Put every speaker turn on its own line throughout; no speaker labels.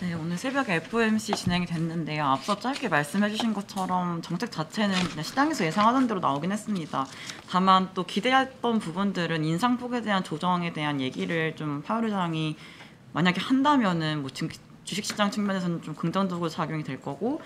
네, 오늘 새벽에 FOMC 진행이 됐는데요. 앞서 짧게 말씀해 주신 것처럼 정책 자체는 그냥 시장에서 예상하던 대로 나오긴 했습니다. 다만 또 기대했던 부분들은 인상폭에 대한 조정에 대한 얘기를 좀 파월 의장이 만약에 한다면은 뭐 주식시장 측면에서는 좀 긍정적으로 작용이 될 거고,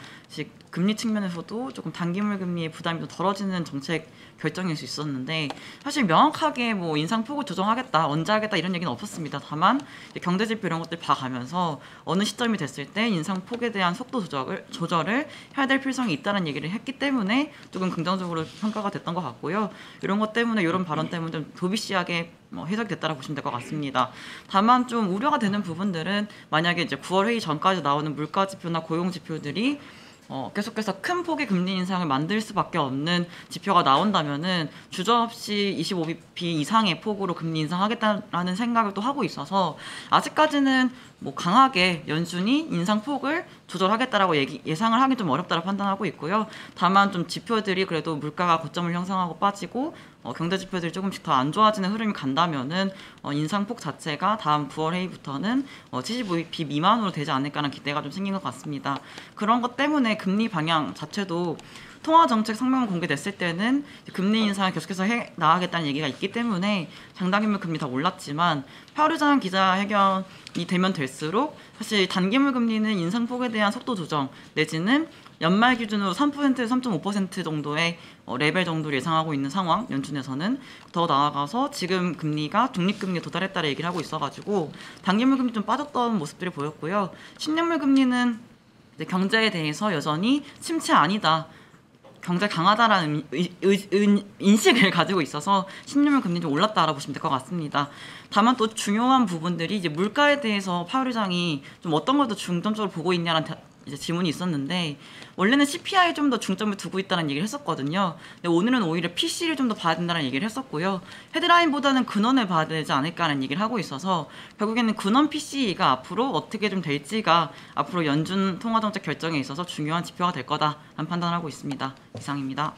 금리 측면에서도 조금 단기물 금리의 부담이 좀 덜어지는 정책 결정일 수 있었는데, 사실 명확하게 뭐 인상폭을 조정하겠다, 언제 하겠다 이런 얘기는 없었습니다. 다만 경제지표 이런 것들 봐가면서 어느 시점이 됐을 때 인상폭에 대한 속도 조절을 해야 될 필요성이 있다는 얘기를 했기 때문에 조금 긍정적으로 평가가 됐던 것 같고요. 이런 것 때문에, 이런 발언 때문에 좀 도비시하게 해석이 됐다고 보시면 될 것 같습니다. 다만 좀 우려가 되는 부분들은, 만약에 이제 9월 회의 전까지 나오는 물가 지표나 고용 지표들이 계속해서 큰 폭의 금리 인상을 만들 수밖에 없는 지표가 나온다면은 주저없이 25bp 이상의 폭으로 금리 인상하겠다라는 생각을 또 하고 있어서, 아직까지는 뭐 강하게 연준이 인상폭을 조절하겠다라고 예상을 하기 좀 어렵다고 판단하고 있고요. 다만 좀 지표들이 그래도 물가가 고점을 형성하고 빠지고 경제 지표들이 조금씩 더 안 좋아지는 흐름이 간다면은 인상폭 자체가 다음 9월 회의부터는 75bp 미만으로 되지 않을까라는 기대가 좀 생긴 것 같습니다. 그런 것 때문에 금리 방향 자체도 통화정책 성명 공개됐을 때는 금리 인상을 계속해서 해 나가겠다는 얘기가 있기 때문에 장단기물 금리 더 올랐지만, 파월 의장 기자회견이 되면 될수록 사실 단기물 금리는 인상폭에 대한 속도 조정 내지는 연말 기준으로 3%에서 3.5% 정도의 레벨 정도를 예상하고 있는 상황, 연준에서는 더 나아가서 지금 금리가 중립금리에 도달했다는 얘기를 하고 있어가지고 단기물 금리 좀 빠졌던 모습들이 보였고요. 10년물 금리는 경제에 대해서 여전히 침체 아니다, 경제 강하다라는 인식을 가지고 있어서 10년물 금리 좀 올랐다라고 보시면 될 것 같습니다. 다만 또 중요한 부분들이, 이제 물가에 대해서 파월 의장이 좀 어떤 것도 중점적으로 보고 있냐는 이제 질문이 있었는데, 원래는 CPI에 좀 더 중점을 두고 있다는 얘기를 했었거든요. 근데 오늘은 오히려 PC를 좀 더 봐야 된다는 얘기를 했었고요. 헤드라인보다는 근원을 봐야 되지 않을까라는 얘기를 하고 있어서, 결국에는 근원 PC가 앞으로 어떻게 좀 될지가 앞으로 연준 통화정책 결정에 있어서 중요한 지표가 될 거다라는 판단을 하고 있습니다. 이상입니다.